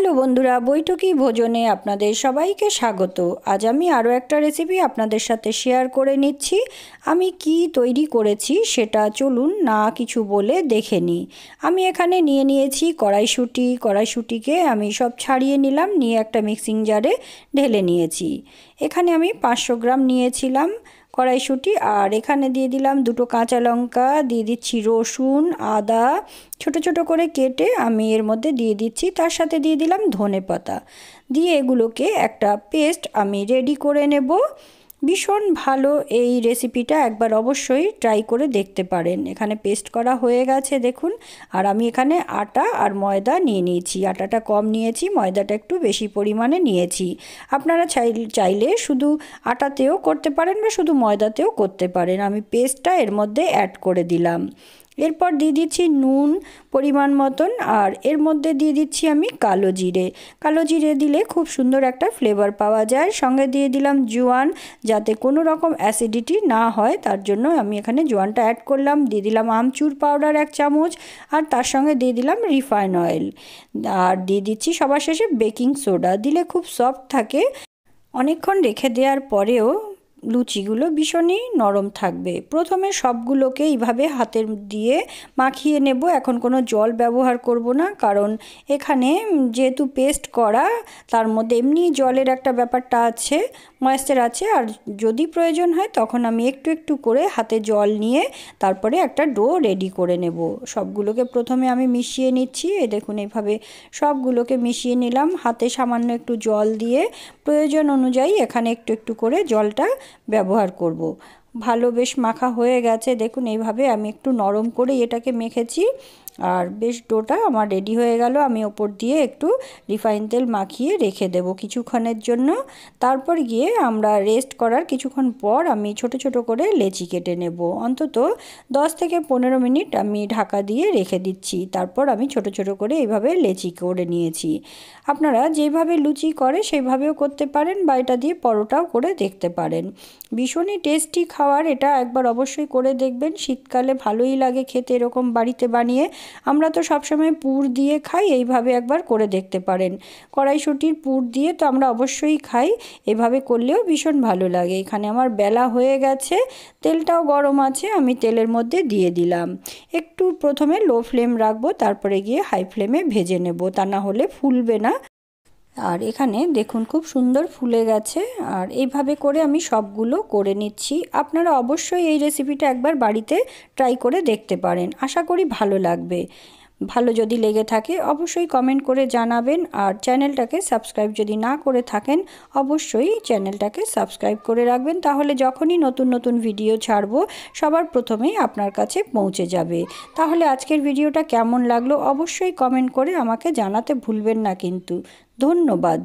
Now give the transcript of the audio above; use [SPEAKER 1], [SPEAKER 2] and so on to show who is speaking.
[SPEAKER 1] Hello বন্ধুরা, বৈঠকি ভোজনে আপনাদের সবাইকে স্বাগত। আজ আমি আরও একটা রেসিপি আপনাদের সাথে শেয়ার করে নিচ্ছি। আমি কি তৈরি করেছি সেটা চলুন না কিছু বলে দেখে নিই। আমি এখানে নিয়ে নিয়েছি কড়াইশুঁটিকে আমি সব ছাড়িয়ে নিলাম, নিয়ে একটা মিক্সিং জারে ঢেলে নিয়েছি। এখানে আমি 500 গ্রাম নিয়েছিলাম কড়াইশুঁটি, আর এখানে দিয়ে দিলাম 2টো কাঁচা লঙ্কা, দিয়ে দিচ্ছি রসুন, আদা ছোট ছোট করে কেটে আমি এর মধ্যে দিয়ে দিচ্ছি, তার সাথে দিয়ে দিলাম ধনেপাতা, দিয়ে এগুলোকে একটা পেস্ট আমি রেডি করে নেব। ভীষণ ভালো এই রেসিপিটা, একবার অবশ্যই ট্রাই করে দেখতে পারেন। এখানে পেস্ট করা হয়ে গেছে দেখুন। আর আমি এখানে আটা আর ময়দা নিয়ে নিয়েছি, আটাটা কম নিয়েছি, ময়দাটা একটু বেশি পরিমাণে নিয়েছি। আপনারা চাইলে শুধু আটাতেও করতে পারেন বা শুধু ময়দাতেও করতে পারেন। আমি পেস্টটা এর মধ্যে অ্যাড করে দিলাম। এরপর দিয়ে দিচ্ছি নুন পরিমাণ মতন, আর এর মধ্যে দিয়ে দিচ্ছি আমি কালো জিরে দিলে খুব সুন্দর একটা ফ্লেভার পাওয়া যায়। সঙ্গে দিয়ে দিলাম জোয়ান, যাতে কোনো রকম অ্যাসিডিটি না হয় তার জন্য আমি এখানে জোয়ানটা অ্যাড করলাম। দিয়ে দিলাম আমচুর পাউডার 1 চামচ, আর তার সঙ্গে দিয়ে দিলাম রিফাইন অয়েল, আর দিয়ে দিচ্ছি সবার শেষে বেকিং সোডা। দিলে খুব সফট থাকে, অনেকক্ষণ রেখে দেওয়ার পরেও লুচিগুলো ভীষণই নরম থাকবে। প্রথমে সবগুলোকে এইভাবে হাতের দিয়ে মাখিয়ে নেব। এখন কোনো জল ব্যবহার করব না, কারণ এখানে যেহেতু পেস্ট করা তার মধ্যে এমনি জলের একটা ব্যাপারটা আছে, ময়েশ্চার আছে। আর যদি প্রয়োজন হয় তখন আমি একটু একটু করে হাতে জল নিয়ে তারপরে একটা ডো রেডি করে নেব। সবগুলোকে প্রথমে আমি মিশিয়ে নিচ্ছি। দেখুন এইভাবে সবগুলোকে মিশিয়ে নিলাম হাতে সামান্য একটু জল দিয়ে। প্রয়োজন অনুযায়ী এখানে একটু একটু করে জলটা ব্যবহার করব। ভালো বেশ মাখা হয়ে গেছে দেখুন। এইভাবে আমি একটু নরম করে এটাকে মেখেছি, আর বেশ ডোটা আমার রেডি হয়ে গেল। আমি ওপর দিয়ে একটু রিফাইন তেল মাখিয়ে রেখে দেব কিছুক্ষণের জন্য। তারপর গিয়ে আমরা রেস্ট করার কিছুক্ষণ পর আমি ছোট ছোট করে লেচি কেটে নেব। অন্তত 10 থেকে 15 মিনিট আমি ঢাকা দিয়ে রেখে দিচ্ছি। তারপর আমি ছোট ছোট করে এইভাবে লেচি করে নিয়েছি। আপনারা যেভাবে লুচি করে সেইভাবেও করতে পারেন, বা এটা দিয়ে পরোটাও করে দেখতে পারেন। ভীষণই টেস্টি খাবার, এটা একবার অবশ্যই করে দেখবেন। শীতকালে ভালোই লাগে খেতে এরকম বাড়িতে বানিয়ে। আমরা তো সবসময় পুর দিয়ে খাই, এইভাবে একবার করে দেখতে পারেন। কড়াইশুঁটির পুর দিয়ে তো আমরা অবশ্যই খাই, এভাবে করলেও ভীষণ ভালো লাগে। এখানে আমার বেলা হয়ে গেছে, তেলটাও গরম আছে, আমি তেলের মধ্যে দিয়ে দিলাম। একটু প্রথমে লো ফ্লেম রাখবো, তারপরে গিয়ে হাই ফ্লেমে ভেজে নেব, তা না হলে ফুলবে না। আর এখানে দেখুন খুব সুন্দর ফুলে গেছে। আর এইভাবে করে আমি সবগুলো করে নিচ্ছি। আপনারা অবশ্যই এই রেসিপিটা একবার বাড়িতে ট্রাই করে দেখতে পারেন, আশা করি ভালো লাগবে। ভালো যদি লেগে থাকে অবশ্যই কমেন্ট করে জানাবেন। আর চ্যানেলটাকে সাবস্ক্রাইব যদি না করে থাকেন অবশ্যই চ্যানেলটাকে সাবস্ক্রাইব করে রাখবেন, তাহলে যখনই নতুন নতুন ভিডিও ছাড়বো সবার প্রথমেই আপনার কাছে পৌঁছে যাবে। তাহলে আজকের ভিডিওটা কেমন লাগলো অবশ্যই কমেন্ট করে আমাকে জানাতে ভুলবেন না কিন্তু। ধন্যবাদ।